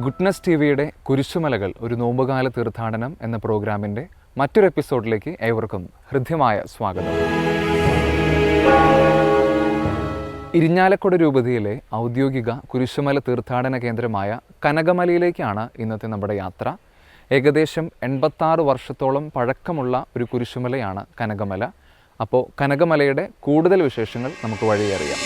Goodness ടിവിയുടെ കുരിശുമലകൾ ഒരു നോമ്പുകാല തീർത്ഥാടനം എന്ന പ്രോഗ്രാമിൻ്റെ മറ്റൊരു എപ്പിസോഡിലേക്ക് ഏവർക്കും ഹൃദ്യമായ സ്വാഗതം. ഇരിഞ്ഞാലക്കുട രൂപതയിലെ ഔദ്യോഗിക കുരിശുമല തീർത്ഥാടന കേന്ദ്രമായ കനകമലയിലേക്കാണ് ഇന്നത്തെ നമ്മുടെ യാത്ര. ഏകദേശം 86 വർഷത്തോളം പഴക്കമുള്ള ഒരു കുരിശുമലയാണ് കനകമല. അപ്പോൾ കനകമലയുടെ കൂടുതൽ വിശേഷങ്ങൾ നമുക്ക് വഴിയറിയാം.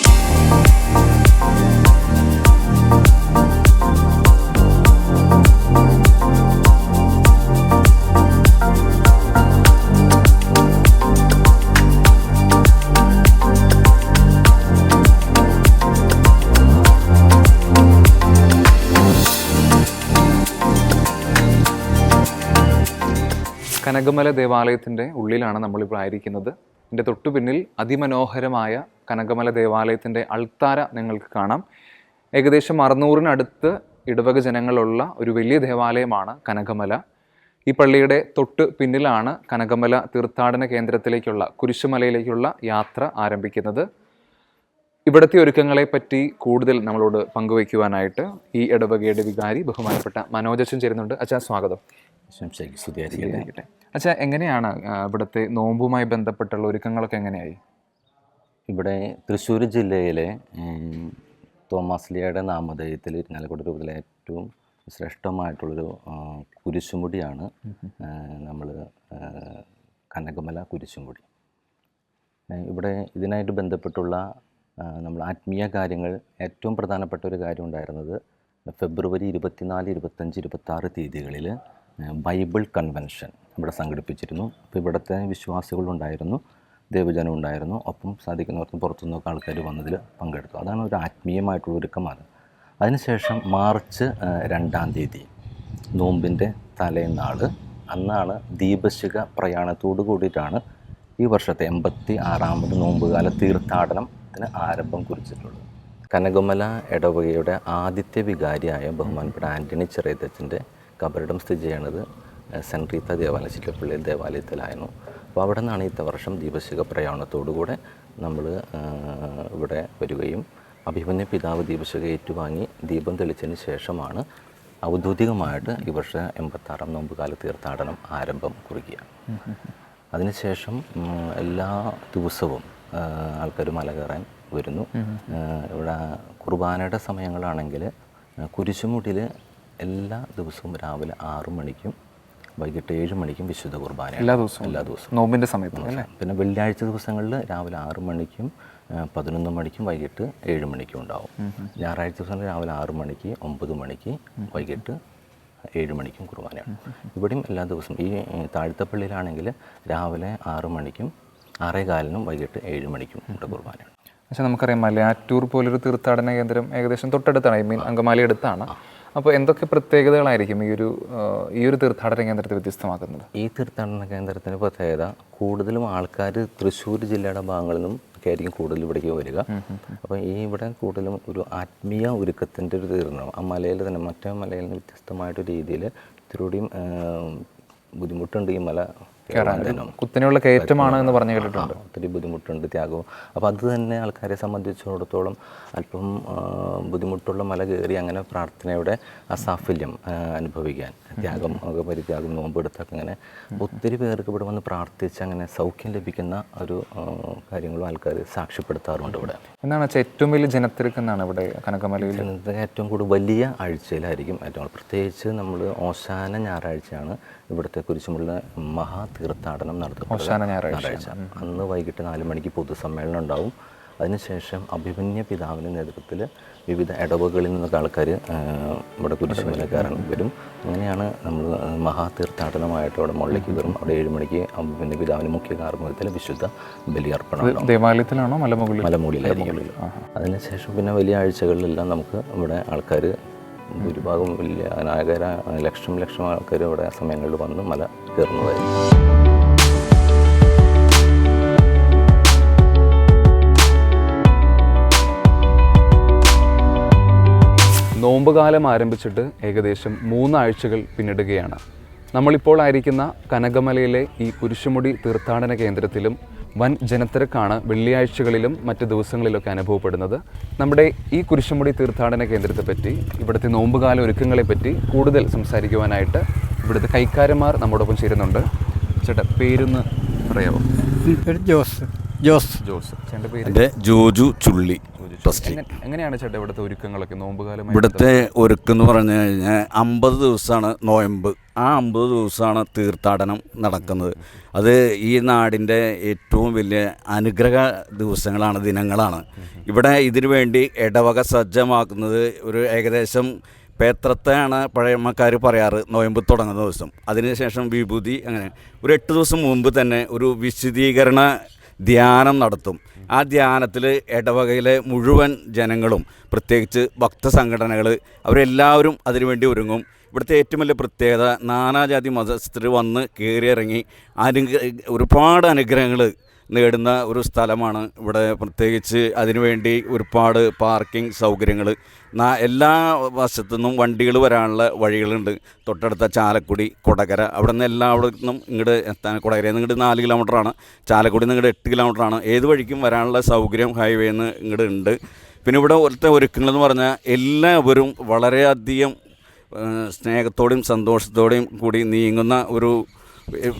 കനകമല ദേവാലയത്തിൻ്റെ ഉള്ളിലാണ് നമ്മളിപ്പോൾ ആയിരിക്കുന്നത്. എൻ്റെ തൊട്ടു പിന്നിൽ അതിമനോഹരമായ കനകമല ദേവാലയത്തിൻ്റെ അൾത്താര നിങ്ങൾക്ക് കാണാം. ഏകദേശം 600-നടുത്ത് ഇടവക ജനങ്ങളുള്ള ഒരു വലിയ ദേവാലയമാണ് കനകമല. ഈ പള്ളിയുടെ തൊട്ട് പിന്നിലാണ് കനകമല തീർത്ഥാടന കേന്ദ്രത്തിലേക്കുള്ള കുരിശുമലയിലേക്കുള്ള യാത്ര ആരംഭിക്കുന്നത്. ഇവിടുത്തെ ഒരുക്കങ്ങളെപ്പറ്റി കൂടുതൽ നമ്മളോട് പങ്കുവയ്ക്കുവാനായിട്ട് ഈ ഇടവകയുടെ വികാരി ബഹുമാനപ്പെട്ട മനോജച്ചൻ ചേരുന്നുണ്ട്. അച്ഛാ, സ്വാഗതം. അച്ഛാ, എങ്ങനെയാണ് ഇവിടുത്തെ നോമ്പുമായി ബന്ധപ്പെട്ടുള്ള ഒരുക്കങ്ങളൊക്കെ എങ്ങനെയായി? ഇവിടെ തൃശ്ശൂർ ജില്ലയിലെ തോമാസ്ലിയുടെ നാമധേയത്തിൽ ഇരിഞ്ഞാലക്കുട രൂപത്തിലെ ഏറ്റവും ശ്രേഷ്ഠമായിട്ടുള്ളൊരു കുരിശുമുടിയാണ് നമ്മൾ കനകമല കുരിശുമുടി. ഇവിടെ ഇതിനായിട്ട് ബന്ധപ്പെട്ടുള്ള നമ്മൾ ആത്മീയ കാര്യങ്ങൾ ഏറ്റവും പ്രധാനപ്പെട്ട ഒരു കാര്യം ഉണ്ടായിരുന്നത് ഫെബ്രുവരി 24, 25, 26 തീയതികളിൽ ബൈബിൾ കൺവെൻഷൻ ഇവിടെ സംഘടിപ്പിച്ചിരുന്നു. അപ്പോൾ ഇവിടുത്തെ വിശ്വാസികളുണ്ടായിരുന്നു, ദേവജനം ഉണ്ടായിരുന്നു, ഒപ്പം സാധിക്കുന്നവർക്ക് പുറത്തുനിന്നൊക്കെ ആൾക്കാർ വന്നതിൽ പങ്കെടുത്തു. അതാണ് ഒരു ആത്മീയമായിട്ടുള്ള ഒരുക്കമാണ്. അതിനുശേഷം മാർച്ച് 2-ാം തീയതി നോമ്പിൻ്റെ തലേന്നാൾ, അന്നാണ് ദീപശിഖ പ്രയാണത്തോടു കൂടിയിട്ടാണ് ഈ വർഷത്തെ 86ാമത് നോമ്പുകാല തീർത്ഥാടനത്തിന് ആരംഭം കുറിച്ചിട്ടുള്ളത്. കനകമല ഇടവകയുടെ ആദ്യത്തെ വികാരിയായ ബഹുമാനപ്പെട്ട ആൻ്റണി ചെറിയത്തച്ഛൻ്റെ കബറിടം സ്ഥിതി ചെയ്യുന്നത് സെൻറ്റ് റീത്ത ദേവാലയ ചിറ്റപ്പള്ളി ദേവാലയത്തിലായിരുന്നു. അപ്പോൾ അവിടെ നിന്നാണ് ഇത്ത വർഷം ദീപശിഖ പ്രയാണത്തോടുകൂടെ നമ്മൾ ഇവിടെ വരികയും അഭിമന്യ പിതാവ് ദീപശിഖ ഏറ്റുവാങ്ങി ദീപം തെളിച്ചതിന് ശേഷമാണ് ഔദ്യോഗികമായിട്ട് ഈ വർഷം 86ാം നോമ്പുകാല തീർത്ഥാടനം ആരംഭം കുറിക്കുക. അതിനുശേഷം എല്ലാ ദിവസവും ആൾക്കാർ മല കയറാൻ വരുന്നു. ഇവിടെ കുർബാനയുടെ സമയങ്ങളാണെങ്കിൽ കുരിശുമുടിയിൽ എല്ലാ ദിവസവും രാവിലെ 6 മണിക്കും വൈകിട്ട് 7 മണിക്കും വിശുദ്ധ കുർബാന എല്ലാ ദിവസവും നോമ്പിൻ്റെ സമയത്ത്. പിന്നെ വെള്ളിയാഴ്ച ദിവസങ്ങളിൽ രാവിലെ 6 മണിക്കും 11 മണിക്കും വൈകിട്ട് 7 മണിക്കും ഉണ്ടാവും. ഞായറാഴ്ച ദിവസങ്ങളിൽ രാവിലെ 6 മണിക്ക് 9 മണിക്ക് വൈകിട്ട് 7 മണിക്കും കുർബാനയാണ്. ഇവിടെയും എല്ലാ ദിവസവും ഈ താഴ്ത്തപ്പള്ളിയിലാണെങ്കിൽ രാവിലെ 6 മണിക്കും 6:15 വൈകിട്ട് 7 മണിക്കും ഇവിടെ കുർബാനയാണ്. പക്ഷേ നമുക്കറിയാം മലയാറ്റൂർ പോലൊരു തീർത്ഥാടന കേന്ദ്രം ഏകദേശം തൊട്ടടുത്താണ്, അങ്കമാലി അടുത്താണ്. അപ്പോൾ എന്തൊക്കെ പ്രത്യേകതകളായിരിക്കും ഈ ഒരു തീർത്ഥാടന കേന്ദ്രത്തെ വ്യത്യസ്തമാക്കുന്നത്? ഈ തീർത്ഥാടന കേന്ദ്രത്തിൻ്റെ പ്രത്യേകത, കൂടുതലും ആൾക്കാർ തൃശ്ശൂർ ജില്ലയുടെ ഭാഗങ്ങളിൽ നിന്നും ഒക്കെ ആയിരിക്കും കൂടുതൽ ഇവിടേക്ക് വരിക. അപ്പോൾ ഇവിടെ കൂടുതലും ഒരു ആത്മീയ ഒരുക്കത്തിൻ്റെ ഒരു തീർക്കണം. ആ മലയിൽ തന്നെ മറ്റേ മലയിൽ നിന്ന് വ്യത്യസ്തമായിട്ടൊരു രീതിയിൽ ഇത്തിരിയും ബുദ്ധിമുട്ടുണ്ട് ഈ മല കുത്തനെയുള്ള കയറ്റമാണ് എന്ന് പറഞ്ഞു കേട്ടിട്ടുണ്ട്. ഒത്തിരി ബുദ്ധിമുട്ടുണ്ട്, ത്യാഗവും. അപ്പോൾ അത് തന്നെ ആൾക്കാരെ സംബന്ധിച്ചിടത്തോളം അല്പം ബുദ്ധിമുട്ടുള്ള മല കയറി അങ്ങനെ പ്രാർത്ഥനയുടെ അസാഫല്യം അനുഭവിക്കാൻ, ത്യാഗം ഒക്കെ പരിത്യാഗം നോമ്പെടുത്തൊക്കെ അങ്ങനെ ഒത്തിരി പേർക്ക് ഇവിടെ വന്ന് പ്രാർത്ഥിച്ച് അങ്ങനെ സൗഖ്യം ലഭിക്കുന്ന ഒരു കാര്യങ്ങളും ആൾക്കാർ സാക്ഷ്യപ്പെടുത്താറുണ്ട്. ഇവിടെ എന്താണ് ഏറ്റവും വലിയ ജനത്തിരക്കെന്നാണ് ഇവിടെ കനകമലയിൽ? ഏറ്റവും കൂടുതൽ വലിയ ആഴ്ചയിലായിരിക്കും ഏറ്റവും, പ്രത്യേകിച്ച് നമ്മൾ ഓശാന ഞായറാഴ്ചയാണ് ഇവിടുത്തെ കുരിശുമുള്ള തീർത്ഥാടനം നടത്തുന്നത്. ഞായറാഴ്ച അന്ന് വൈകിട്ട് 4 മണിക്ക് പൊതുസമ്മേളനം ഉണ്ടാവും. അതിനുശേഷം അഭിമന്യ പിതാവിൻ്റെ നേതൃത്വത്തിൽ വിവിധ ഇടവകളിൽ നിന്നൊക്കെ ആൾക്കാർ ഇവിടെ കുരിശുമല കയറാൻ വരും. അങ്ങനെയാണ് നമ്മൾ മഹാതീർത്ഥാടനമായിട്ട് അവിടെ മുകളിലേക്ക് കയറും. അവിടെ 7 മണിക്ക് അഭിമന്യ പിതാവിൻ്റെ മുഖ്യ കാർമ്മികത്തിൽ വിശുദ്ധ ബലിയർപ്പണം ദേവാലയത്തിലാണോ മലമുകളിലായിരിക്കും. അതിനുശേഷം പിന്നെ വലിയ ആഴ്ചകളിലെല്ലാം നമുക്ക് ഇവിടെ ആൾക്കാർ ഭൂരിഭാഗം വലിയ നായകര ലക്ഷം ആൾക്കാർ ഇവിടെ സമയങ്ങളിൽ വന്ന് മല കയറുന്നതായിരിക്കും. നോമ്പുകാലം ആരംഭിച്ചിട്ട് ഏകദേശം 3 ആഴ്ചകൾ പിന്നിടുകയാണ്. നമ്മളിപ്പോൾ ആയിരിക്കുന്ന കനകമലയിലെ ഈ കുരിശുമുടി തീർത്ഥാടന കേന്ദ്രത്തിലും വൻ ജനത്തിരക്കാണ് വെള്ളിയാഴ്ചകളിലും മറ്റ് ദിവസങ്ങളിലൊക്കെ അനുഭവപ്പെടുന്നത്. നമ്മുടെ ഈ കുരിശുമുടി തീർത്ഥാടന കേന്ദ്രത്തെപ്പറ്റി, ഇവിടുത്തെ നോമ്പുകാല ഒരുക്കങ്ങളെപ്പറ്റി കൂടുതൽ സംസാരിക്കുവാനായിട്ട് ഇവിടുത്തെ കൈക്കാരന്മാർ നമ്മോടൊപ്പം ചേരുന്നുണ്ട്. ചേട്ടാ, പേരൊന്ന് പറയാമോ? ജോസ്. ചേട്ടൻ്റെ പേര്? എൻ്റെ ജോജു ചുള്ളി. എങ്ങനെയാണ് ചേട്ടാ ഇവിടുത്തെ ഒരുക്കങ്ങളൊക്കെ നോമ്പുകാലം? ഇവിടുത്തെ ഒരുക്കെന്ന് പറഞ്ഞു കഴിഞ്ഞാൽ 50 ദിവസമാണ് നോയമ്പ്. ആ 50 ദിവസമാണ് തീർത്ഥാടനം നടക്കുന്നത്. അത് ഈ നാടിൻ്റെ ഏറ്റവും വലിയ അനുഗ്രഹ ദിവസങ്ങളാണ്, ദിനങ്ങളാണ്. ഇവിടെ ഇതിനു വേണ്ടി ഇടവക സജ്ജമാക്കുന്നത് ഒരു ഏകദേശം പേത്രത്തെയാണ് പഴയമ്മക്കാർ പറയാറ്, നോയമ്പ് തുടങ്ങുന്ന ദിവസം. അതിനുശേഷം വിഭൂതി, അങ്ങനെ ഒരു 8 ദിവസം മുമ്പ് തന്നെ ഒരു വിശദീകരണ ധ്യാനം നടത്തും. ആ ധ്യാനത്തിൽ ഇടവകയിലെ മുഴുവൻ ജനങ്ങളും, പ്രത്യേകിച്ച് ഭക്തസംഘടനകൾ, അവരെല്ലാവരും അതിനുവേണ്ടി ഒരുങ്ങും. ഇവിടുത്തെ ഏറ്റവും വലിയ പ്രത്യേകത, നാനാജാതി മതസ്ഥർ വന്ന് കയറിയിറങ്ങി ഒരുപാട് അനുഗ്രഹങ്ങൾ നേടുന്ന ഒരു സ്ഥലമാണ് ഇവിടെ. പ്രത്യേകിച്ച് അതിനുവേണ്ടി ഒരുപാട് പാർക്കിംഗ് സൗകര്യങ്ങൾ, എല്ലാ വശത്തു നിന്നും വണ്ടികൾ വരാനുള്ള വഴികളുണ്ട്. തൊട്ടടുത്ത ചാലക്കുടി, കൊടകര, അവിടെ നിന്ന് എല്ലായിടത്തും ഇങ്ങോട്ട് എത്താൻ, കൊടകരയിൽ നിന്ന് ഇങ്ങോട്ട് 4 കിലോമീറ്ററാണ്, ചാലക്കുടി നിന്ന് ഇങ്ങോട്ട് 8 കിലോമീറ്ററാണ്. ഏത് വഴിക്കും വരാനുള്ള സൗകര്യം ഹൈവേയിൽ നിന്ന് ഇങ്ങോട്ട് ഉണ്ട്. പിന്നെ ഇവിടെ ഒരുത്തെ ഒരുക്കങ്ങളെന്ന് പറഞ്ഞാൽ എല്ലാവരും വളരെയധികം സ്നേഹത്തോടെയും സന്തോഷത്തോടെയും കൂടി നീങ്ങുന്ന ഒരു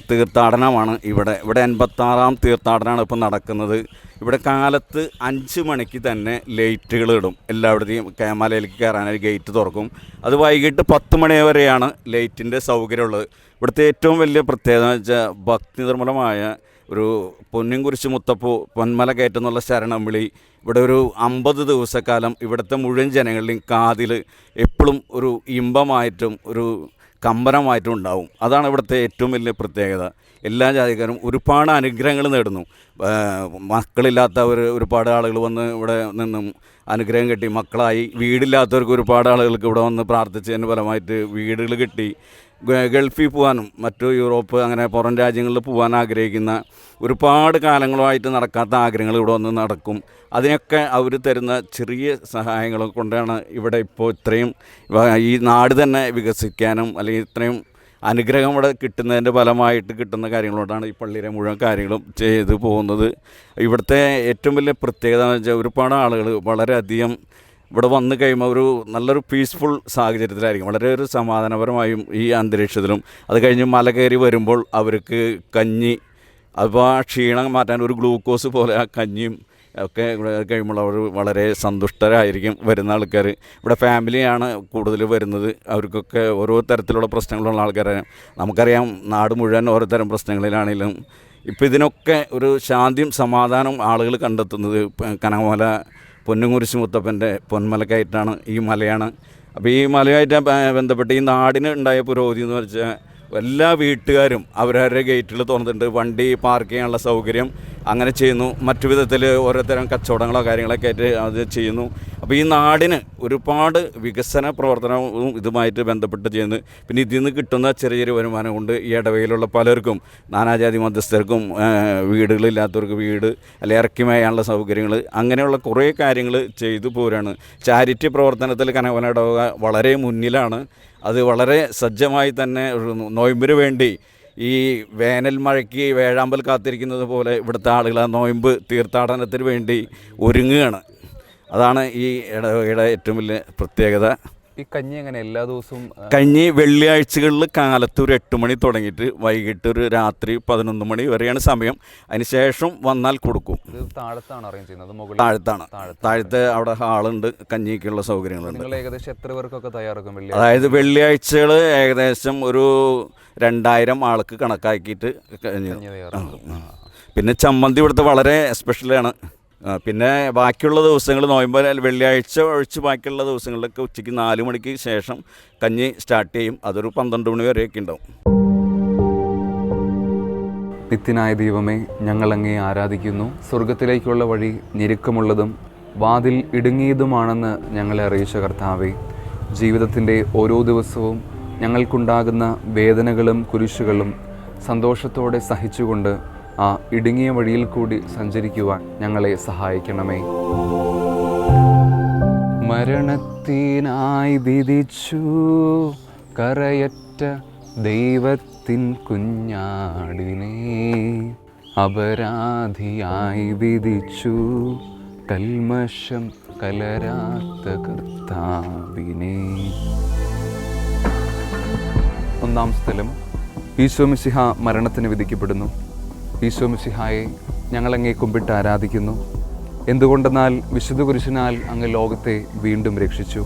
തീർത്ഥാടനമാണ് ഇവിടെ. 86ാം തീർത്ഥാടനമാണ് ഇപ്പോൾ നടക്കുന്നത്. ഇവിടെ കാലത്ത് 5 മണിക്ക് തന്നെ ലൈറ്റുകൾ ഇടും. എല്ലായിടത്തെയും മലയിലേക്ക് കയറാനായി ഗേറ്റ് തുറക്കും. അത് വൈകിട്ട് 10 മണി വരെയാണ് ലൈറ്റിൻ്റെ സൗകര്യമുള്ളത്. ഇവിടുത്തെ ഏറ്റവും വലിയ പ്രത്യേകത എന്ന് വെച്ചാൽ ഭക്തി നിർമ്മലമായ ഒരു പൊന്നിൻകുരിശ് മുത്തപ്പൂ പൊന്മല കയറ്റെന്നുള്ള ശരണം വിളി. ഇവിടെ ഒരു 50 ദിവസക്കാലം ഇവിടുത്തെ മുഴുവൻ ജനങ്ങളുടെയും കാതിൽ എപ്പോഴും ഒരു ഇമ്പമായിട്ടും ഒരു കമ്പനമായിട്ടും ഉണ്ടാവും. അതാണ് ഇവിടുത്തെ ഏറ്റവും വലിയ പ്രത്യേകത. എല്ലാ ജാതിക്കാരും ഒരുപാട് അനുഗ്രഹങ്ങൾ നേടുന്നു. മക്കളില്ലാത്തവർ ഒരുപാട് ആളുകൾ വന്ന് ഇവിടെ നിന്നും അനുഗ്രഹം കിട്ടി, മക്കളായി. വീടില്ലാത്തവർക്ക് ഒരുപാട് ആളുകൾക്ക് ഇവിടെ വന്ന് പ്രാർത്ഥിച്ചതിന് ഫലമായിട്ട് വീടുകൾ കിട്ടി. ഗൾഫിൽ പോകാനും മറ്റു യൂറോപ്പ്, അങ്ങനെ പുറം രാജ്യങ്ങളിൽ പോകാൻ ആഗ്രഹിക്കുന്ന ഒരുപാട് കാലങ്ങളുമായിട്ട് നടക്കാത്ത ആഗ്രഹങ്ങൾ ഇവിടെ വന്ന് നടക്കും. അതിനൊക്കെ അവർ തരുന്ന ചെറിയ സഹായങ്ങൾ കൊണ്ടാണ് ഇവിടെ ഇപ്പോൾ ഇത്രയും ഈ നാട് തന്നെ വികസിക്കാനും, അല്ലെങ്കിൽ ഇത്രയും അനുഗ്രഹം ഇവിടെ കിട്ടുന്നതിൻ്റെ ഫലമായിട്ട് കിട്ടുന്ന കാര്യങ്ങളോടാണ് ഈ പള്ളിയിലെ മുഴുവൻ കാര്യങ്ങളും ചെയ്തു പോകുന്നത്. ഇവിടുത്തെ ഏറ്റവും വലിയ പ്രത്യേകത എന്ന് വെച്ചാൽ ഒരുപാട് ആളുകൾ വളരെയധികം ഇവിടെ വന്നു കഴിയുമ്പോൾ ഒരു നല്ലൊരു പീസ്ഫുൾ സാഹചര്യത്തിലായിരിക്കും, വളരെ ഒരു സമാധാനപരമായും ഈ അന്തരീക്ഷത്തിലും. അത് കഴിഞ്ഞ് മല കയറി വരുമ്പോൾ അവർക്ക് കഞ്ഞി, അപ്പോൾ ആ ക്ഷീണം മാറ്റാൻ ഒരു ഗ്ലൂക്കോസ് പോലെ ആ കഞ്ഞിയും ഒക്കെ ഇവിടെ കഴിയുമ്പോൾ അവർ വളരെ സന്തുഷ്ടരായിരിക്കും വരുന്ന ആൾക്കാർ. ഇവിടെ ഫാമിലിയാണ് കൂടുതൽ വരുന്നത്. അവർക്കൊക്കെ ഓരോ തരത്തിലുള്ള പ്രശ്നങ്ങളുള്ള ആൾക്കാരെ നമുക്കറിയാം. നാട് മുഴുവൻ ഓരോ തരം പ്രശ്നങ്ങളിലാണെങ്കിലും ഇപ്പോൾ ഇതിനൊക്കെ ഒരു ശാന്തിയും സമാധാനവും ആളുകൾ കണ്ടെത്തുന്നത് കനകമല പൊന്നുംകുരിശ് മുത്തപ്പൻ്റെ പൊന്മലക്കായിട്ടാണ്. ഈ മലയാണ്. അപ്പോൾ ഈ മലയായിട്ട് ബന്ധപ്പെട്ട് ഈ നാടിന് ഉണ്ടായ പുരോഗതി എന്ന് വെച്ചാൽ എല്ലാ വീട്ടുകാരും അവരവരുടെ ഗേറ്റുകൾ തുറന്നിട്ടുണ്ട്. വണ്ടി പാർക്ക് ചെയ്യാനുള്ള സൗകര്യം അങ്ങനെ ചെയ്യുന്നു. മറ്റു വിധത്തിൽ ഓരോരുത്തരം കച്ചവടങ്ങളോ കാര്യങ്ങളൊക്കെ ആയിട്ട് അത് ചെയ്യുന്നു. അപ്പോൾ ഈ നാടിന് ഒരുപാട് വികസന പ്രവർത്തനവും ഇതുമായിട്ട് ബന്ധപ്പെട്ട് ചെയ്യുന്നു. പിന്നെ ഇതിൽ നിന്ന് കിട്ടുന്ന ചെറിയൊരു വരുമാനം കൊണ്ട് ഈ ഇടവകയിലുള്ള പലർക്കും, നാനാജാതി മധ്യസ്ഥർക്കും, വീടുകളില്ലാത്തവർക്ക് വീട്, അല്ലെങ്കിൽ ഇറക്കി മേയാനുള്ള സൗകര്യങ്ങൾ, അങ്ങനെയുള്ള കുറേ കാര്യങ്ങൾ ചെയ്തു പോരാണ്. ചാരിറ്റി പ്രവർത്തനത്തിൽ കനകമല ഇടവക വളരെ മുന്നിലാണ്. അത് വളരെ സജ്ജമായി തന്നെ നോയമ്പിന് വേണ്ടി ഈ വേനൽ മഴയ്ക്ക് വേഴാമ്പൽ കാത്തിരിക്കുന്നത് പോലെ ഇവിടുത്തെ ആളുകൾ ആ നോയമ്പ് തീർത്ഥാടനത്തിന് വേണ്ടി ഒരുങ്ങുകയാണ്. അതാണ് ഈ ഇടവകയുടെ ഏറ്റവും വലിയ പ്രത്യേകത. ഈ കഞ്ഞി എങ്ങനെ എല്ലാ ദിവസവും? കഞ്ഞി വെള്ളിയാഴ്ചകളിൽ കാലത്ത് ഒരു 8 മണി തുടങ്ങിയിട്ട് വൈകിട്ട് ഒരു രാത്രി 11 മണി വരെയാണ് സമയം. അതിനുശേഷം വന്നാൽ കൊടുക്കും. താഴത്താണ് അറേഞ്ച് ചെയ്യുന്നത്? താഴത്താണ്. താഴത്തെ അവിടെ ഹാളുണ്ട്, കഞ്ഞിക്കുള്ള സൗകര്യങ്ങളുണ്ട്. നിങ്ങൾ ഏകദേശം എത്ര പേർക്കൊക്കെ തയ്യാറാക്കും? അതായത് വെള്ളിയാഴ്ചകൾ ഏകദേശം ഒരു 2000 ആൾക്ക് കണക്കാക്കിയിട്ട് കഞ്ഞി. പിന്നെ ചമ്മന്തി ഇവിടുത്തെ വളരെ സ്പെഷ്യലാണ്. പിന്നെ ബാക്കിയുള്ള ദിവസങ്ങൾ നോയമ്പ് വെള്ളിയാഴ്ച ഒഴിച്ച് ബാക്കിയുള്ള ദിവസങ്ങളിലൊക്കെ ഉച്ചയ്ക്ക് 4 മണിക്ക് ശേഷം കഞ്ഞി സ്റ്റാർട്ട് ചെയ്യും. അതൊരു 12 മണി വരെയൊക്കെ ഉണ്ടാവും. നിത്യനായ ദൈവമേ, ഞങ്ങളങ്ങേ ആരാധിക്കുന്നു. സ്വർഗത്തിലേക്കുള്ള വഴി ഞെരുക്കമുള്ളതും വാതിൽ ഇടുങ്ങിയതുമാണെന്ന് ഞങ്ങളെ അറിയിച്ച കർത്താവേ, ജീവിതത്തിൻ്റെ ഓരോ ദിവസവും ഞങ്ങൾക്കുണ്ടാകുന്ന വേദനകളും കുരിശുകളും സന്തോഷത്തോടെ സഹിച്ചുകൊണ്ട് ആ ഇടുങ്ങിയ വഴിയിൽ കൂടി സഞ്ചരിക്കുവാൻ ഞങ്ങളെ സഹായിക്കണമേ. മരണത്തിനായി വിധിച്ചു കരയറ്റ ദൈവത്തിൻ കുഞ്ഞാടിനെ അപരാധിയായി വിധിച്ചു, കൽമഷം കലരാത്ത കർത്താവിനെ. ഒന്നാം സ്ഥലം, ഈശോ മിശിഹ മരണത്തിന് വിധിക്കപ്പെടുന്നു. ഈശോ മിശിഹായെ ഞങ്ങളങ്ങേ കുമ്പിട്ട് ആരാധിക്കുന്നു. എന്തുകൊണ്ടെന്നാൽ വിശുദ്ധ കുരിശിനാൽ അങ്ങ് ലോകത്തെ വീണ്ടും രക്ഷിച്ചു.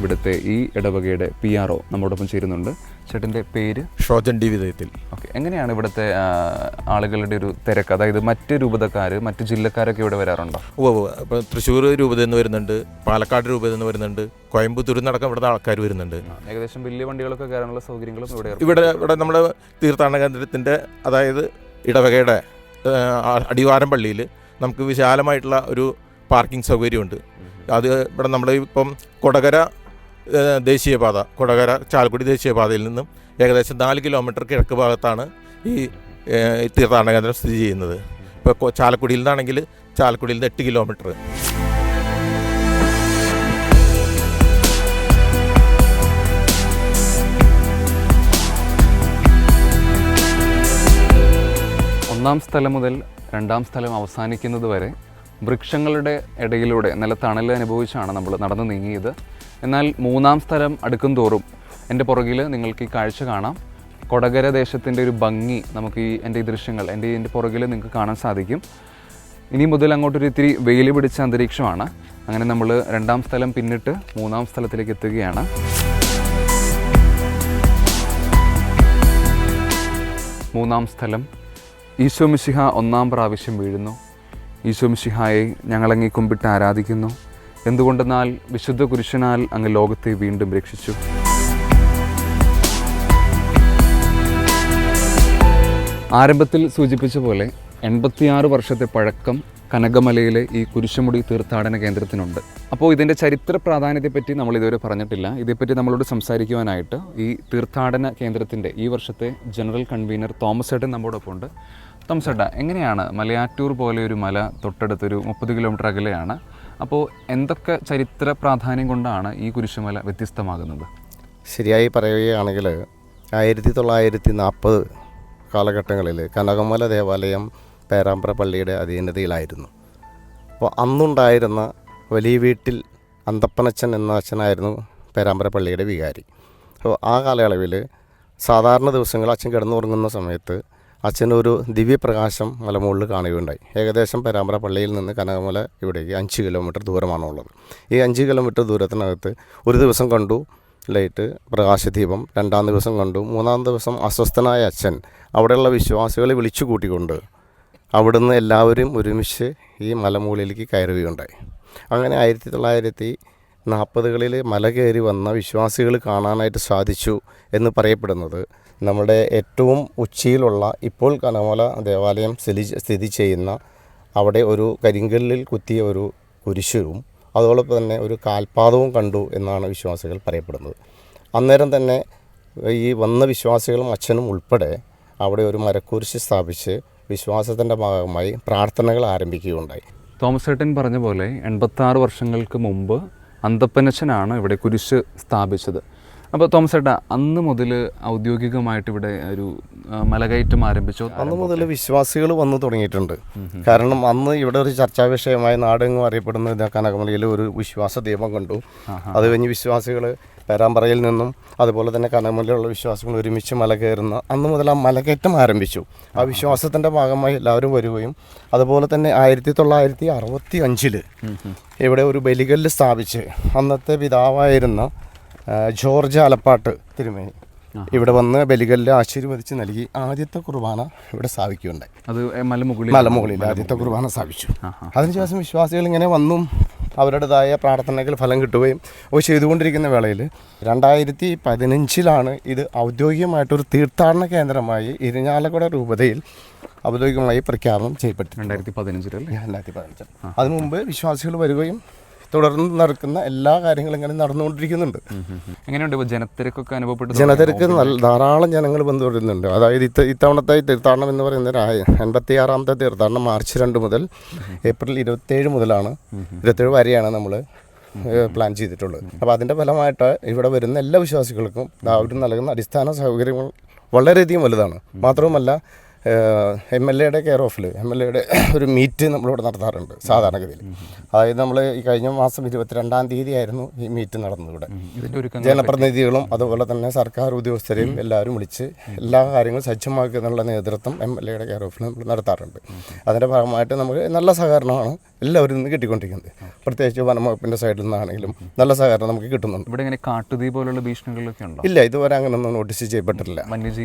ഇവിടുത്തെ ഈ ഇടവകയുടെ PRO നമ്മോടൊപ്പം ചേരുന്നുണ്ട്. ചേട്ടൻ്റെ പേര്? ഷോജൻ ഡി വിധേയത്തിൽ. ഓക്കെ, എങ്ങനെയാണ് ഇവിടുത്തെ ആളുകളുടെ ഒരു തിരക്ക്? അതായത് മറ്റ് രൂപതക്കാർ, മറ്റ് ജില്ലക്കാരൊക്കെ ഇവിടെ വരാറുണ്ടോ? അപ്പോൾ തൃശ്ശൂർ രൂപതയിൽ നിന്ന് വരുന്നുണ്ട്, പാലക്കാട് രൂപതയിൽ നിന്ന് വരുന്നുണ്ട്, കോയമ്പത്തൂരിൽ നിന്നടക്കം ഇവിടുത്തെ ആൾക്കാർ വരുന്നുണ്ട്. ഏകദേശം വലിയ വണ്ടികളൊക്കെ കയറാനുള്ള സൗകര്യങ്ങളും ഇവിടെ നമ്മുടെ തീർത്ഥാടന കേന്ദ്രത്തിൻ്റെ, അതായത് ഇടവകയുടെ അടിവാരം പള്ളിയിൽ നമുക്ക് വിശാലമായിട്ടുള്ള ഒരു പാർക്കിംഗ് സൗകര്യമുണ്ട്. അത് ഇവിടെ നമ്മുടെ ഇപ്പം കൊടകര ദേശീയപാത, കൊടകര ചാലക്കുടി ദേശീയപാതയിൽ നിന്നും ഏകദേശം 4 കിലോമീറ്റർ കിഴക്ക് ഭാഗത്താണ് ഈ തീർത്ഥാടന കേന്ദ്രം സ്ഥിതി ചെയ്യുന്നത്. ഇപ്പോൾ ചാലക്കുടിയിൽ നിന്നാണെങ്കിൽ ചാലക്കുടിയിൽ നിന്ന് 8 കിലോമീറ്റർ. ഒന്നാം സ്ഥലം മുതൽ രണ്ടാം സ്ഥലം അവസാനിക്കുന്നത് വരെ വൃക്ഷങ്ങളുടെ ഇടയിലൂടെ നല്ല തണൽ അനുഭവിച്ചാണ് നമ്മൾ നടന്നു നീങ്ങിയത്. എന്നാൽ മൂന്നാം സ്ഥലം അടുക്കും തോറും എൻ്റെ പുറകിൽ നിങ്ങൾക്ക് ഈ കാഴ്ച കാണാം. കൊടകര ദേശത്തിൻ്റെ ഒരു ഭംഗി നമുക്ക് എൻ്റെ ഈ ദൃശ്യങ്ങൾ എൻ്റെ പുറകിൽ നിങ്ങൾക്ക് കാണാൻ സാധിക്കും. ഇനി മുതൽ അങ്ങോട്ടൊരു ഇത്തിരി വെയിൽ പിടിച്ച അന്തരീക്ഷമാണ്. അങ്ങനെ നമ്മൾ രണ്ടാം സ്ഥലം പിന്നിട്ട് മൂന്നാം സ്ഥലത്തിലേക്ക് എത്തുകയാണ്. മൂന്നാം സ്ഥലം, ഈശോ മിശിഹ ഒന്നാം പ്രാവശ്യം വീഴുന്നു. ഈശോ മിശിഹായെ ഞങ്ങളങ്ങേ കുമ്പിട്ട് ആരാധിക്കുന്നു. എന്തുകൊണ്ടെന്നാൽ വിശുദ്ധ കുരിശിനാൽ അങ്ങ് ലോകത്തെ വീണ്ടും രക്ഷിച്ചു. ആരംഭത്തിൽ സൂചിപ്പിച്ച പോലെ 86 വർഷത്തെ പഴക്കം കനകമലയിലെ ഈ കുരിശുമുടി തീർത്ഥാടന കേന്ദ്രത്തിനുണ്ട്. അപ്പോൾ ഇതിൻ്റെ ചരിത്ര പ്രാധാന്യത്തെപ്പറ്റി നമ്മൾ ഇതുവരെ പറഞ്ഞിട്ടില്ല. ഇതേപ്പറ്റി നമ്മളോട് സംസാരിക്കുവാനായിട്ട് ഈ തീർത്ഥാടന കേന്ദ്രത്തിൻ്റെ ഈ വർഷത്തെ ജനറൽ കൺവീനർ തോമസ് ഏട്ടൻ നമ്മോടൊപ്പം ഉണ്ട്. തോമസ് ഏട്ടാ, എങ്ങനെയാണ് മലയാറ്റൂർ പോലെ ഒരു മല തൊട്ടടുത്തൊരു 30 കിലോമീറ്റർ അകലെയാണ്, അപ്പോൾ എന്തൊക്കെ ചരിത്ര പ്രാധാന്യം കൊണ്ടാണ് ഈ കുരിശുമല വ്യത്യസ്തമാകുന്നത്? ശരിയായി പറയുകയാണെങ്കിൽ 1940 കാലഘട്ടങ്ങളിൽ കനകമല ദേവാലയം പേരാമ്പ്ര പള്ളിയുടെ അധീനതയിലായിരുന്നു. അപ്പോൾ അന്നുണ്ടായിരുന്ന വലിയ വീട്ടിൽ അന്തപ്പനച്ചൻ എന്ന അച്ഛനായിരുന്നു പേരാമ്പ്ര പള്ളിയുടെ വികാരി. അപ്പോൾ ആ കാലയളവിൽ സാധാരണ ദിവസങ്ങൾ അച്ഛൻ കിടന്നുറങ്ങുന്ന സമയത്ത് അച്ഛനൊരു ദിവ്യപ്രകാശം മലമുകളിൽ കാണുകയുണ്ടായി. ഏകദേശം പേരാമ്പ്ര പള്ളിയിൽ നിന്ന് കനകമല ഇവിടേക്ക് 5 കിലോമീറ്റർ ദൂരമാണുള്ളത്. ഈ 5 കിലോമീറ്റർ ദൂരത്തിനകത്ത് ഒരു ദിവസം കണ്ടു ലൈറ്റ് പ്രകാശദീപം, രണ്ടാം ദിവസം കണ്ടു, മൂന്നാം ദിവസം അസ്വസ്ഥനായ അച്ഛൻ അവിടെയുള്ള വിശ്വാസികളെ വിളിച്ചു കൂട്ടിക്കൊണ്ട് അവിടുന്ന് എല്ലാവരും ഒരുമിച്ച് ഈ മലമുകളിലേക്ക് കയറുകയുണ്ടായി. അങ്ങനെ 1940കളിൽ മല കയറി വന്ന വിശ്വാസികൾ കാണാനായിട്ട് സാധിച്ചു എന്ന് പറയപ്പെടുന്നത് നമ്മുടെ ഏറ്റവും ഉച്ചിയിലുള്ള ഇപ്പോൾ കനകമല ദേവാലയം സ്ഥിതി ചെയ്യുന്ന അവിടെ ഒരു കരിങ്കല്ലിൽ കുത്തിയ ഒരു കുരിശും അതോടൊപ്പം തന്നെ ഒരു കാൽപാദവും കണ്ടു എന്നാണ് വിശ്വാസികൾ പറയപ്പെടുന്നത്. അന്നേരം തന്നെ ഈ വന്ന വിശ്വാസികളും അച്ഛനും ഉൾപ്പെടെ അവിടെ ഒരു മരക്കുരിശ് സ്ഥാപിച്ച് വിശ്വാസത്തിൻ്റെ ഭാഗമായി പ്രാർത്ഥനകൾ ആരംഭിക്കുകയുണ്ടായി. തോമസ് ഏട്ടൻ പറഞ്ഞ പോലെ 86 വർഷങ്ങൾക്ക് മുമ്പ് അന്തപ്പനച്ചനാണ് ഇവിടെ കുരിശ് സ്ഥാപിച്ചത്. അപ്പോൾ തോമസ് ഏട്ടാ, അന്ന് മുതൽ ഔദ്യോഗികമായിട്ട് ഇവിടെ ഒരു മലകയറ്റം ആരംഭിച്ചു? അന്ന് മുതൽ വിശ്വാസികൾ വന്നു തുടങ്ങിയിട്ടുണ്ട്. കാരണം അന്ന് ഇവിടെ ഒരു ചർച്ചാ വിഷയമായി നാടെങ്ങും അറിയപ്പെടുന്ന കനകമലയിൽ ഒരു വിശ്വാസ ദീപം കണ്ടു. അത് കഴിഞ്ഞ് വിശ്വാസികൾ പേരാമ്പ്രയിൽ നിന്നും അതുപോലെ തന്നെ കനകമലയിലുള്ള വിശ്വാസികൾ ഒരുമിച്ച് മല കയറുന്ന അന്ന് മുതൽ ആ മലകയറ്റം ആരംഭിച്ചു. ആ വിശ്വാസത്തിൻ്റെ ഭാഗമായി എല്ലാവരും വരികയും അതുപോലെ തന്നെ 1965 ഇവിടെ ഒരു ബലികല്ല് സ്ഥാപിച്ച് അന്നത്തെ പിതാവായിരുന്ന ജോർജ് ആലപ്പാട്ട് തിരുമേനി ഇവിടെ വന്ന് ബലികല്ല് ആശീർവദിച്ച് നൽകി ആദ്യത്തെ കുർബാന ഇവിടെ സ്ഥാപിക്കുകയുണ്ടായി. അത് മലമുകളിൽ ആദ്യത്തെ കുർബാന സ്ഥാപിച്ചു. അതിനുശേഷം വിശ്വാസികൾ ഇങ്ങനെ വന്നും അവരുടേതായ പ്രാർത്ഥനകൾ ഫലം കിട്ടുകയും ഒക്കെ ചെയ്തുകൊണ്ടിരിക്കുന്ന വേളയിൽ 2015 ഇത് ഔദ്യോഗികമായിട്ടൊരു തീർത്ഥാടന കേന്ദ്രമായി ഇരിഞ്ഞാലക്കുട രൂപതയിൽ ഔദ്യോഗികമായി പ്രഖ്യാപനം ചെയ്യപ്പെട്ടു. 2015. അതിനു മുമ്പ് വിശ്വാസികൾ വരികയും തുടർന്ന് നടക്കുന്ന എല്ലാ കാര്യങ്ങളും ഇങ്ങനെ നടന്നുകൊണ്ടിരിക്കുന്നുണ്ട്. എങ്ങനെയുണ്ട് ഇപ്പോൾ ജനത്തിരക്കൊക്കെ അനുഭവപ്പെട്ടു? ജനത്തിരക്ക് ധാരാളം ജനങ്ങൾ ബന്ധപ്പെടുന്നുണ്ട്. അതായത് ഇത്തവണത്തെ തീർത്ഥാടനം എന്ന് പറയുന്നത് 86ാമത്തെ തീർത്ഥാടനം മാർച്ച് 2 മുതൽ ഏപ്രിൽ 27 മുതലാണ്, 27 വരെയാണ് നമ്മൾ പ്ലാൻ ചെയ്തിട്ടുള്ളത്. അപ്പോൾ അതിൻ്റെ ഫലമായിട്ട് ഇവിടെ വരുന്ന എല്ലാ വിശ്വാസികൾക്കും അവർ നൽകുന്ന അടിസ്ഥാന സൗകര്യങ്ങൾ വളരെയധികം വലുതാണ്. മാത്രവുമല്ല MLA കെയർ ഓഫിൽ MLA ഒരു മീറ്റ് നമ്മളിവിടെ നടത്താറുണ്ട് സാധാരണഗതിയിൽ. അതായത് നമ്മൾ ഈ കഴിഞ്ഞ മാസം 22-ാം തീയതി ആയിരുന്നു ഈ മീറ്റ് നടന്നത്. ഇവിടെ ജനപ്രതിനിധികളും അതുപോലെ തന്നെ സർക്കാർ ഉദ്യോഗസ്ഥരെയും എല്ലാവരും വിളിച്ച് എല്ലാ കാര്യങ്ങളും സജ്ജമാക്കുന്നുള്ള നേതൃത്വം MLA കെയർ ഓഫിൽ നമ്മൾ നടത്താറുണ്ട്. അതിൻ്റെ ഭാഗമായിട്ട് നമുക്ക് നല്ല സഹകരണമാണ് എല്ലാവരും നിന്ന് കിട്ടിക്കൊണ്ടിരിക്കുന്നത്. പ്രത്യേകിച്ച് വനംവകുപ്പിൻ്റെ സൈഡിൽ നിന്നാണെങ്കിലും നല്ല സഹകരണം നമുക്ക് കിട്ടുന്നുണ്ട്. ഇവിടെ ഇങ്ങനെ കാട്ടുതീ പോലുള്ള ഭീഷണികളൊക്കെ ഉണ്ടോ? ഇല്ല, ഇതുവരെ അങ്ങനെയൊന്നും നോട്ടീസ് ചെയ്യപ്പെട്ടിട്ടില്ല.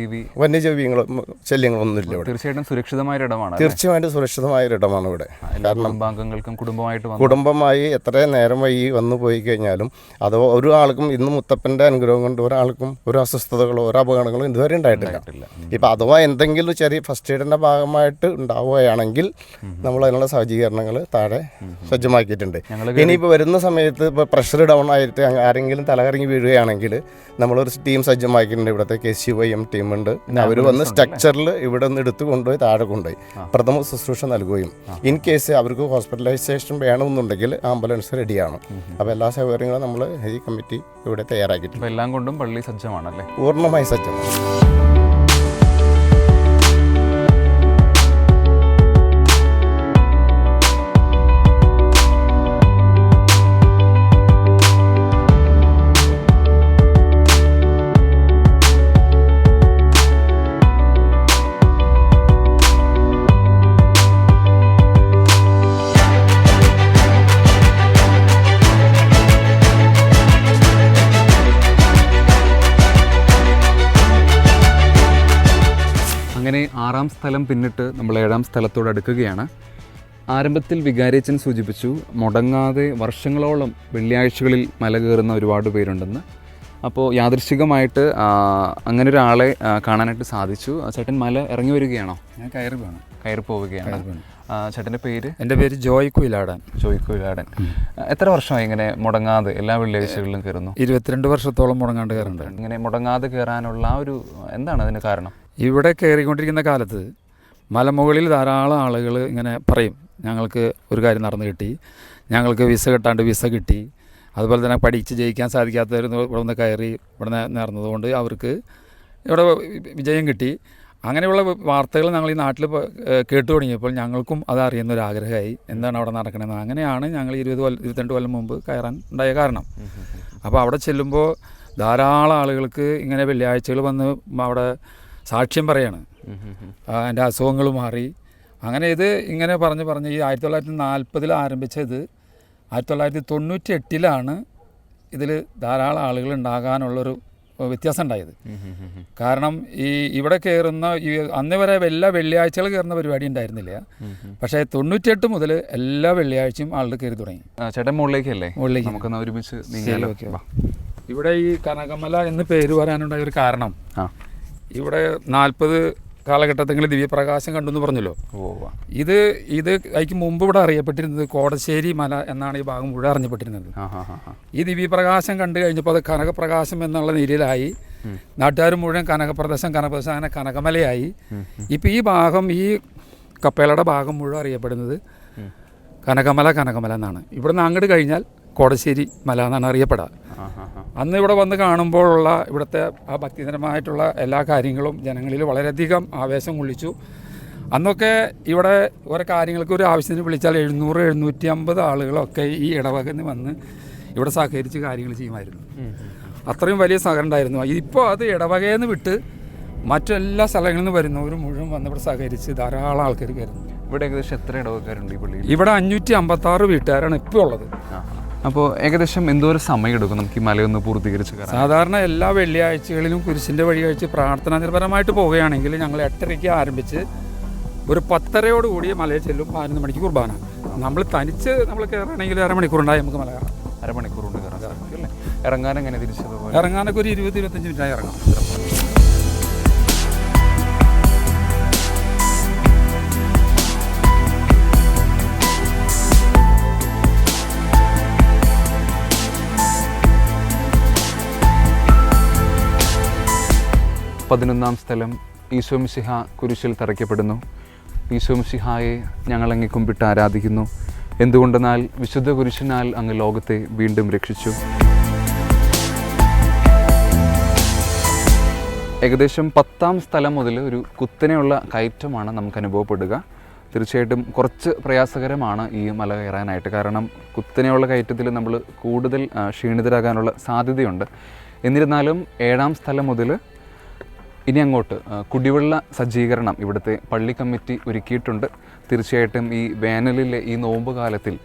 വന്യജീവികളും ശല്യങ്ങളൊന്നും ഇല്ല. തീർച്ചയായിട്ടും സുരക്ഷിതമായ ഇടമാണ്. തീർച്ചയായിട്ടും സുരക്ഷിതമായ ഇടമാണ് ഇവിടെ. കാരണം കുടുംബാംഗങ്ങൾക്കും കുടുംബമായി എത്ര നേരം വൈകി വന്നു പോയി കഴിഞ്ഞാലും അതോ ഒരു ആൾക്കും ഇന്ന് മുത്തപ്പൻ്റെ അനുഗ്രഹം കൊണ്ട് ഒരാൾക്കും ഒരു അസ്വസ്ഥതകളോ ഒരു അപകടങ്ങളോ ഇതുവരെ ഉണ്ടായിട്ടില്ല. ഇപ്പം അഥവാ എന്തെങ്കിലും ചെറിയ ഫസ്റ്റ് എയ്ഡിൻ്റെ ഭാഗമായിട്ട് ഉണ്ടാവുകയാണെങ്കിൽ നമ്മൾ അതിനുള്ള സജ്ജീകരണങ്ങൾ താഴെ സജ്ജമാക്കിയിട്ടുണ്ട്. ഇനിയിപ്പോൾ വരുന്ന സമയത്ത് ഇപ്പോൾ പ്രഷർ ഡൗൺ ആയിട്ട് ആരെങ്കിലും തലകറങ്ങി വീഴുകയാണെങ്കിൽ നമ്മളൊരു ടീം സജ്ജമാക്കിയിട്ടുണ്ട്. ഇവിടുത്തെ KCYM ടീമുണ്ട്. അവർ വന്ന് സ്ട്രക്ചറിൽ ഇവിടെ നിന്ന് എടുത്ത് കൊണ്ടുപോയി താഴെ കൊണ്ടുപോയി പ്രഥമ ശുശ്രൂഷ നൽകുകയും ഇൻ കേസ് അവർക്ക് ഹോസ്പിറ്റലൈസേഷൻ വേണമെന്നുണ്ടെങ്കിൽ ആംബുലൻസ് റെഡിയാണ്. അപ്പോൾ എല്ലാ സൗകര്യങ്ങളും നമ്മൾ ഈ കമ്മിറ്റി ഇവിടെ തയ്യാറാക്കിയിട്ടുണ്ട്. എല്ലാം കൊണ്ടും പള്ളി സജ്ജമാണല്ലേ? പൂർണ്ണമായി സജ്ജമാണ്. അങ്ങനെ 6ാം സ്ഥലം പിന്നിട്ട് നമ്മൾ 7ാം സ്ഥലത്തോട് അടുക്കുകയാണ്. ആരംഭത്തിൽ വികാരിയച്ചൻ സൂചിപ്പിച്ചു മുടങ്ങാതെ വർഷങ്ങളോളം വെള്ളിയാഴ്ചകളിൽ മല കയറുന്ന ഒരുപാട് പേരുണ്ടെന്ന്. അപ്പോൾ യാദൃശ്ചികമായിട്ട് അങ്ങനെ ഒരാളെ കാണാനായിട്ട് സാധിച്ചു. ചേട്ടൻ മല ഇറങ്ങി വരികയാണോ? ഞാൻ കയറി പോവുകയാണ്. ചേട്ടൻ്റെ പേര്? എൻ്റെ പേര് ജോയ് കുയിലാടൻ. എത്ര വർഷമായി ഇങ്ങനെ മുടങ്ങാതെ എല്ലാ വെള്ളിയാഴ്ചകളിലും കയറുന്നു? 22 വർഷത്തോളം മുടങ്ങാണ്ട് കയറുന്നുണ്ട്. ഇങ്ങനെ മുടങ്ങാതെ കയറാനുള്ള ഒരു എന്താണ് അതിന് കാരണം? ഇവിടെ കയറിക്കൊണ്ടിരിക്കുന്ന കാലത്ത് മലമുകളിൽ ധാരാളം ആളുകൾ ഇങ്ങനെ പറയും, ഞങ്ങൾക്ക് ഒരു കാര്യം നടന്നു കിട്ടി, ഞങ്ങൾക്ക് വിസ കിട്ടാണ്ട് വിസ കിട്ടി, അതുപോലെ തന്നെ പഠിച്ച് ജയിക്കാൻ സാധിക്കാത്തവർ ഇവിടെ നിന്ന് കയറി ഇവിടെ നേർന്നതുകൊണ്ട് അവർക്ക് ഇവിടെ വിജയം കിട്ടി. അങ്ങനെയുള്ള വാർത്തകൾ ഞങ്ങൾ ഈ നാട്ടിൽ കേട്ടു തുടങ്ങിയപ്പോൾ ഞങ്ങൾക്കും അത് അറിയുന്നൊരാഗ്രഹമായി എന്താണ് അവിടെ നടക്കണമെന്ന്. അങ്ങനെയാണ് ഞങ്ങൾ 22 കൊല്ലം മുമ്പ് കയറാൻ ഉണ്ടായ കാരണം. അപ്പോൾ അവിടെ ചെല്ലുമ്പോൾ ധാരാളം ആളുകൾക്ക് ഇങ്ങനെ വെള്ളിയാഴ്ചകൾ വന്ന് അവിടെ സാക്ഷ്യം പറയാണ്, എൻ്റെ അസുഖങ്ങൾ മാറി. അങ്ങനെ ഇത് ഇങ്ങനെ പറഞ്ഞ് ഈ 1940 ആരംഭിച്ചത് 1998 ഇതിൽ ധാരാളം ആളുകൾ ഉണ്ടാകാനുള്ളൊരു വ്യത്യാസം ഉണ്ടായത്. കാരണം ഇവിടെ കയറുന്ന അന്ന് വരെ എല്ലാ വെള്ളിയാഴ്ചകൾ കയറുന്ന പരിപാടി ഉണ്ടായിരുന്നില്ല. പക്ഷേ 98 മുതൽ എല്ലാ വെള്ളിയാഴ്ചയും ആളുകൾ കയറി തുടങ്ങി. ചേട്ടൻ മുകളിലേക്കല്ലേ? മുകളിലേക്ക് നമുക്കൊന്ന് ഒരുമിച്ച് ഇവിടെ ഈ കനകമല എന്ന് പേര് വരാനുണ്ടായ ഒരു കാരണം, ഇവിടെ 40 കാലഘട്ടത്തിൽ ദിവ്യപ്രകാശം കണ്ടു എന്ന് പറഞ്ഞല്ലോ. ഇത് അതിക്ക് മുമ്പ് ഇവിടെ അറിയപ്പെട്ടിരുന്നത് കോടശ്ശേരി മല എന്നാണ് ഈ ഭാഗം മുഴുവൻ അറിഞ്ഞപ്പെട്ടിരുന്നത്. ഈ ദിവ്യപ്രകാശം കണ്ടു കഴിഞ്ഞപ്പോൾ അത് കനകപ്രകാശം എന്നുള്ള നിലയിലായി. നാട്ടുകാർ മുഴുവൻ കനകപ്രദേശം അങ്ങനെ കനകമലയായി. ഇപ്പം ഈ ഭാഗം, ഈ കപ്പേളയുടെ ഭാഗം മുഴുവൻ അറിയപ്പെടുന്നത് കനകമല എന്നാണ്. ഇവിടുന്ന് അങ്ങോട്ട് കഴിഞ്ഞാൽ കോടശ്ശേരി മല എന്നാണ് അറിയപ്പെടുക. അന്ന് ഇവിടെ വന്ന് കാണുമ്പോഴുള്ള ഇവിടുത്തെ ആ ഭക്തിപരമായിട്ടുള്ള എല്ലാ കാര്യങ്ങളും ജനങ്ങളിൽ വളരെയധികം ആവേശം കൊള്ളിച്ചു. അന്നൊക്കെ ഇവിടെ ഓരോ കാര്യങ്ങൾക്ക് ഒരു ആവശ്യത്തിന് വിളിച്ചാൽ 700-750 ആളുകളൊക്കെ ഈ ഇടവകന്ന് വന്ന് ഇവിടെ സഹകരിച്ച് കാര്യങ്ങൾ ചെയ്യുമായിരുന്നു. അത്രയും വലിയ സഹകരണം ഉണ്ടായിരുന്നു. ഇപ്പോൾ അത് ഇടവകയിൽ നിന്ന് വിട്ട് മറ്റെല്ലാ സ്ഥലങ്ങളിൽ നിന്ന് വരുന്നവർ മുഴുവൻ വന്ന് ഇവിടെ സഹകരിച്ച് ധാരാളം ആൾക്കാർ കയറുന്നു. ഇവിടെ ഏകദേശം എത്ര ഇടവകക്കാരുണ്ട് ഈ പള്ളിയിൽ? ഇവിടെ 556 വീട്ടുകാരാണ് ഇപ്പോൾ ഉള്ളത്. അപ്പോൾ ഏകദേശം എന്തോരം സമയം എടുക്കും നമുക്ക് ഈ മലയൊന്ന് പൂർത്തീകരിച്ച് കയറാൻ? സാധാരണ എല്ലാ വെള്ളിയാഴ്ചകളിലും കുരിശിൻ്റെ വഴി കഴിച്ച് പ്രാർത്ഥനാനിർഭരമായിട്ട് പോവുകയാണെങ്കിൽ ഞങ്ങൾ 8:30 ആരംഭിച്ച് ഒരു 10:30 കൂടി മലയിൽ ചെല്ലും. 11 മണിക്ക് കുർബാന. നമ്മൾ തനിച്ച് നമ്മൾ കയറുകയാണെങ്കിൽ അരമണിക്കൂറുണ്ടായി നമുക്ക് മല കയറാം. അരമണിക്കൂർ കൊണ്ട് കയറാൻ സാധിക്കും അല്ലേ? ഇറങ്ങാൻ എങ്ങനെ തിരിച്ചത്? ഇറങ്ങാനൊക്കെ ഒരു 20-25 മിനിറ്റായി ഇറങ്ങാം. 11-ാം സ്ഥലം ഈശോ മിശിഹ കുരിശിൽ തറയ്ക്കപ്പെടുന്നു. ഈശോ മിശിഹായെ ഞങ്ങളങ്ങ് കുമ്പിട്ട് ആരാധിക്കുന്നു. എന്തുകൊണ്ടെന്നാൽ വിശുദ്ധ കുരിശിനാൽ അങ്ങ് ലോകത്തെ വീണ്ടും രക്ഷിച്ചു. ഏകദേശം 10-ാം സ്ഥലം മുതൽ ഒരു കുത്തനെയുള്ള കയറ്റമാണ് നമുക്ക് അനുഭവപ്പെടുക. തീർച്ചയായിട്ടും കുറച്ച് പ്രയാസകരമാണ് ഈ മല കയറാനായിട്ട്. കാരണം കുത്തനെയുള്ള കയറ്റത്തിൽ നമ്മൾ കൂടുതൽ ക്ഷീണിതരാകാനുള്ള സാധ്യതയുണ്ട്. എന്നിരുന്നാലും 7-ാം സ്ഥലം മുതൽ ഇനി അങ്ങോട്ട് കുടിവെള്ള സജ്ജീകരണം ഇവിടുത്തെ പള്ളി കമ്മിറ്റി ഒരുക്കിയിട്ടുണ്ട്. തീർച്ചയായിട്ടും ഈ വേനലിലെ ഈ നോമ്പ് കാലത്തിൽ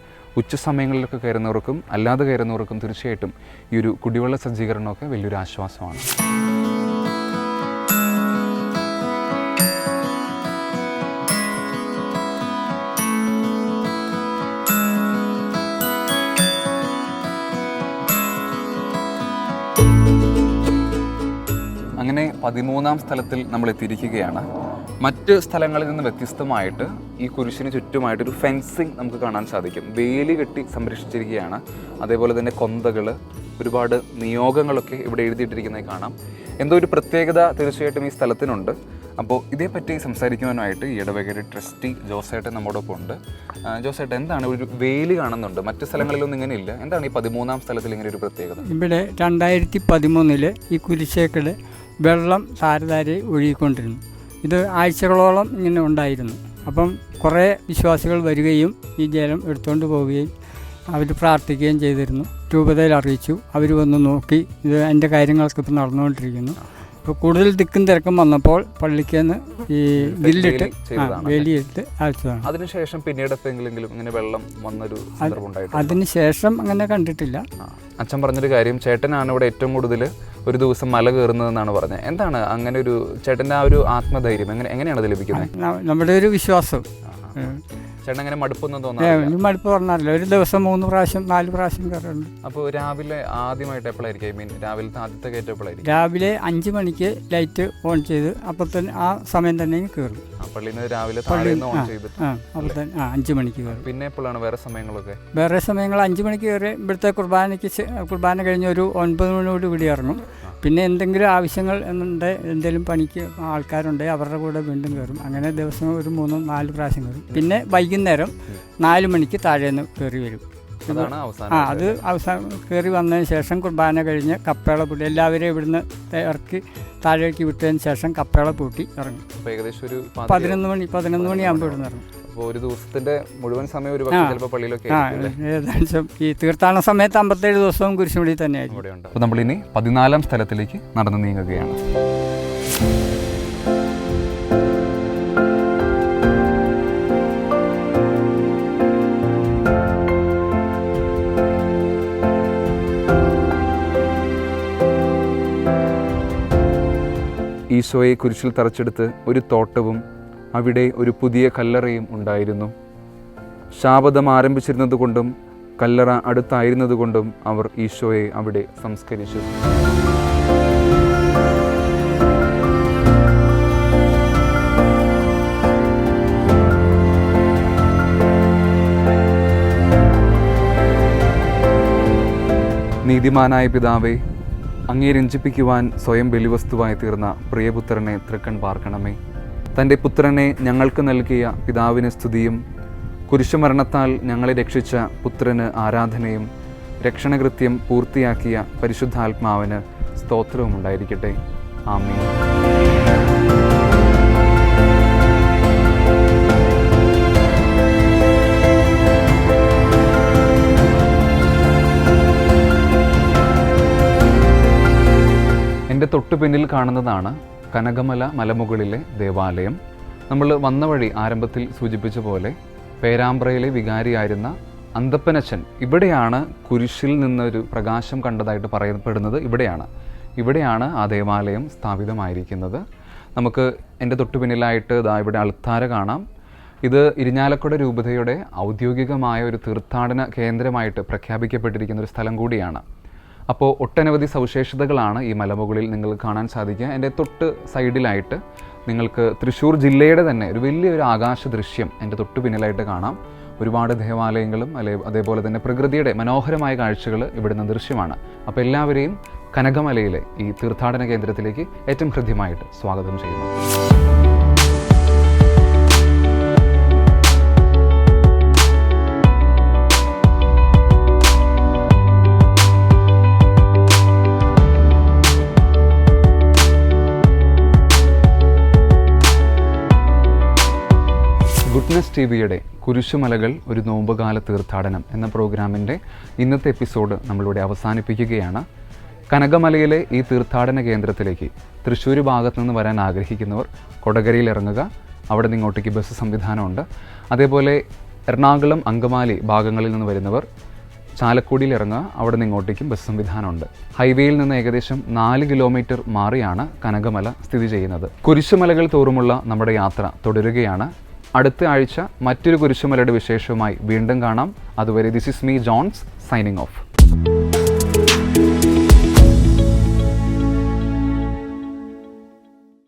ഉച്ച സമയങ്ങളിലൊക്കെ കയറുന്നവർക്കും അല്ലാതെ കയറുന്നവർക്കും തീർച്ചയായിട്ടും ഈ ഒരു കുടിവെള്ള സജ്ജീകരണമൊക്കെ വലിയൊരു ആശ്വാസമാണ്. അങ്ങനെ 13-ാം സ്ഥലത്തിൽ നമ്മൾ എത്തിയിരിക്കുകയാണ്. മറ്റ് സ്ഥലങ്ങളിൽ നിന്ന് വ്യത്യസ്തമായിട്ട് ഈ കുരിശിന് ചുറ്റുമായിട്ടൊരു ഫെൻസിങ് നമുക്ക് കാണാൻ സാധിക്കും. വേലി കെട്ടി സംരക്ഷിച്ചിരിക്കുകയാണ്. അതേപോലെ തന്നെ കൊന്തകൾ, ഒരുപാട് നിയോഗങ്ങളൊക്കെ ഇവിടെ എഴുതിയിട്ടിരിക്കുന്നത് കാണാം. എന്തോ ഒരു പ്രത്യേകത തീർച്ചയായിട്ടും ഈ സ്ഥലത്തിനുണ്ട്. അപ്പോൾ ഇതേപ്പറ്റി സംസാരിക്കുവാനായിട്ട് ഈ ഇടവകയുടെ ട്രസ്റ്റി ജോസേട്ടൻ നമ്മോടൊപ്പം ഉണ്ട്. ജോസേട്ടൻ, എന്താണ് ഒരു വേലി കാണുന്നുണ്ട്, മറ്റ് സ്ഥലങ്ങളിലൊന്നും ഇങ്ങനെ ഇല്ല, എന്താണ് ഈ 13-ാം സ്ഥലത്തിൽ ഇങ്ങനെ ഒരു പ്രത്യേകത? ഇവിടെ 2013 ഈ കുരിശേക്കൽ വെള്ളം താരതാരെ ഒഴുകിക്കൊണ്ടിരുന്നു. ഇത് ആഴ്ചകളോളം ഇങ്ങനെ ഉണ്ടായിരുന്നു. അപ്പം കുറേ വിശ്വാസികൾ വരികയും ഈ ജലം എടുത്തുകൊണ്ട് പോവുകയും അവർ പ്രാർത്ഥിക്കുകയും ചെയ്തിരുന്നു. രൂപതയിൽ അറിയിച്ചു. അവർ വന്ന് നോക്കി. ഇത് എൻ്റെ കാര്യങ്ങളൊക്കെ ഇപ്പോൾ നടന്നുകൊണ്ടിരിക്കുന്നു. അപ്പോൾ കൂടുതൽ തിക്കും തിരക്കും വന്നപ്പോൾ പള്ളിക്ക് നിന്ന് ഈ ഗില്ലിട്ട് വേലിയിട്ട് അയച്ചതാണ്. അതിനുശേഷം പിന്നീട് എപ്പോഴെങ്കിലും ഇങ്ങനെ വെള്ളം വന്നൊരു സന്ദർഭം ഉണ്ടായിട്ടുണ്ട്? അതിനുശേഷം അങ്ങനെ കണ്ടിട്ടില്ല. അച്ഛൻ പറഞ്ഞൊരു കാര്യം, ചേട്ടനാണ് ഇവിടെ ഏറ്റവും കൂടുതൽ ഒരു ദിവസം മല കയറുന്നതെന്നാണ് പറഞ്ഞത്. എന്താണ് അങ്ങനെ ഒരു ചേട്ടൻ്റെ ആ ഒരു ആത്മധൈര്യം എങ്ങനെയാണ് അത് ലഭിക്കുന്നത്? നമ്മുടെ ഒരു വിശ്വാസം. ചേട്ടൻ അങ്ങനെ മടുപ്പൊന്നും തോന്നാറില്ല? മടുപ്പ് പറഞ്ഞാറില്ല. ഒരു ദിവസം 3 പ്രാവശ്യം 4 പ്രാവശ്യം കയറുന്നുണ്ട്. അപ്പോൾ രാവിലെ ആദ്യമായിട്ട് എപ്പോഴായിരിക്കും, രാവിലത്തെ ആദ്യത്തെ കയറ്റം എപ്പോഴായിരിക്കും? രാവിലെ 5 മണിക്ക് ലൈറ്റ് ഓൺ ചെയ്ത് അപ്പോൾ തന്നെ ആ സമയം തന്നെ കയറും. പള്ളിയിൽ നിന്ന് രാവിലെ ഓൺ ചെയ്തിട്ട് അപ്പോൾ തന്നെ 5 മണിക്ക് കയറും. പിന്നെ എപ്പോഴാണ് വേറെ സമയങ്ങളൊക്കെ? വേറെ സമയങ്ങൾ 5 മണിക്ക് കയറി ഇവിടുത്തെ കുർബാന കഴിഞ്ഞ് ഒരു 9 മണിയോട് കൂടി ഇറങ്ങും. പിന്നെ എന്തെങ്കിലും ആവശ്യങ്ങൾ എന്തെങ്കിലും പണിക്ക് ആൾക്കാരുണ്ട്, അവരുടെ കൂടെ വീണ്ടും കയറും. അങ്ങനെ ദിവസം ഒരു 3-4 പ്രാവശ്യം കയറും. പിന്നെ വൈകുന്നേരം 4 മണിക്ക് താഴേന്ന് കയറി വരും. അത് അവസാനം കയറി വന്നതിന് ശേഷം കുർബാന കഴിഞ്ഞ് കപ്പേള പൂട്ടി എല്ലാവരെയും ഇവിടുന്ന് ഇറക്കി താഴേക്ക് വിട്ടതിന് ശേഷം കപ്പേള പൂട്ടി ഇറങ്ങും. ഏകദേശം ഒരു 11 മണിയാകുമ്പോൾ ഇവിടുന്ന് ഇറങ്ങും. അപ്പോൾ ഒരു ദിവസത്തിന്റെ മുഴുവൻ സമയം ഒരു ചിലപ്പോൾ പള്ളിയിലൊക്കെ ഏകദേശം ഈ തീർത്ഥാടന സമയത്ത് 57 ദിവസവും കുരിശുമുടി തന്നെയായിരിക്കും. അപ്പോൾ നമ്മളിനി 14-ാം സ്ഥലത്തിലേക്ക് നടന്നു നീങ്ങുകയാണ്. ഈശോയെ കുരിശിൽ തറച്ചെടുത്ത് ഒരു തോട്ടവും അവിടെ ഒരു പുതിയ കല്ലറയും ഉണ്ടായിരുന്നു. ശാബദം ആരംഭിച്ചിരുന്നതുകൊണ്ടും കല്ലറ അടുത്തായിരുന്നതുകൊണ്ടും അവർ ഈശോയെ അവിടെ സംസ്കരിച്ചു. നീതിമാനായ പിതാവേ, അങ്ങേ രഞ്ജിപ്പിക്കുവാൻ സ്വയം ബലിവസ്തുവായി തീർന്ന പ്രിയപുത്രനെ തൃക്കൺ പാർക്കണമേ. തൻ്റെ പുത്രനെ ഞങ്ങൾക്ക് നൽകിയ പിതാവിന് സ്തുതിയും കുരിശുമരണത്താൽ ഞങ്ങളെ രക്ഷിച്ച പുത്രന് ആരാധനയും രക്ഷണകൃത്യം പൂർത്തിയാക്കിയ പരിശുദ്ധാത്മാവിന് സ്തോത്രവും ഉണ്ടായിരിക്കട്ടെ. ആമേൻ. എൻ്റെ തൊട്ടു പിന്നിൽ കാണുന്നതാണ് കനകമല മലമുകളിലെ ദേവാലയം. നമ്മൾ വന്ന വഴി ആരംഭത്തിൽ സൂചിപ്പിച്ച പോലെ പേരാമ്പ്രയിലെ വികാരിയായിരുന്ന അന്തപ്പനച്ചൻ ഇവിടെയാണ് കുരിശിൽ നിന്നൊരു പ്രകാശം കണ്ടതായിട്ട് പറയപ്പെടുന്നത്. ഇവിടെയാണ് ആ ദേവാലയം സ്ഥാപിതമായിരിക്കുന്നത്. നമുക്ക് എൻ്റെ തൊട്ടു പിന്നിലായിട്ട് ഇവിടെ അൾത്താര കാണാം. ഇത് ഇരിഞ്ഞാലക്കുട രൂപതയുടെ ഔദ്യോഗികമായ ഒരു തീർത്ഥാടന കേന്ദ്രമായിട്ട് പ്രഖ്യാപിക്കപ്പെട്ടിരിക്കുന്ന ഒരു സ്ഥലം കൂടിയാണ്. അപ്പോൾ ഒട്ടനവധി സവിശേഷതകളാണ് ഈ മലമുകളിൽ നിങ്ങൾക്ക് കാണാൻ സാധിക്കുക. എൻ്റെ തൊട്ട് സൈഡിലായിട്ട് നിങ്ങൾക്ക് തൃശ്ശൂർ ജില്ലയുടെ തന്നെ ഒരു വലിയൊരു ആകാശ ദൃശ്യം എൻ്റെ തൊട്ടു പിന്നിലായിട്ട് കാണാം. ഒരുപാട് ദേവാലയങ്ങളും അതേപോലെ തന്നെ പ്രകൃതിയുടെ മനോഹരമായ കാഴ്ചകൾ ഇവിടുന്ന് ദൃശ്യമാണ്. അപ്പോൾ എല്ലാവരെയും കനകമലയിലെ ഈ തീർത്ഥാടന കേന്ദ്രത്തിലേക്ക് ഏറ്റവും ഹൃദ്യമായിട്ട് സ്വാഗതം ചെയ്യുന്നു. ഗുഡ്നസ് ടിവിയുടെ കുരിശുമലകൾ ഒരു നോമ്പുകാല തീർത്ഥാടനം എന്ന പ്രോഗ്രാമിൻ്റെ ഇന്നത്തെ എപ്പിസോഡ് നമ്മളിവിടെ അവസാനിപ്പിക്കുകയാണ്. കനകമലയിലെ ഈ തീർത്ഥാടന കേന്ദ്രത്തിലേക്ക് തൃശ്ശൂർ ഭാഗത്തു നിന്ന് വരാൻ ആഗ്രഹിക്കുന്നവർ കൊടകരയിൽ ഇറങ്ങുക. അവിടെ നിന്ന് ഇങ്ങോട്ടേക്ക് ബസ് സംവിധാനമുണ്ട്. അതേപോലെ എറണാകുളം, അങ്കമാലി ഭാഗങ്ങളിൽ നിന്ന് വരുന്നവർ ചാലക്കുടിയിൽ ഇറങ്ങുക. അവിടെ നിന്ന് ഇങ്ങോട്ടേക്കും ബസ് സംവിധാനമുണ്ട്. ഹൈവേയിൽ നിന്ന് ഏകദേശം 4 കിലോമീറ്റർ മാറിയാണ് കനകമല സ്ഥിതി ചെയ്യുന്നത്. കുരിശുമലകൾ തോറുമുള്ള നമ്മുടെ യാത്ര തുടരുകയാണ്. അടുത്ത ആഴ്ച മറ്റൊരു കുരിശുമലയുടെ വിശേഷവുമായി വീണ്ടും കാണാം. അതുവരെ this is me Jones signing of.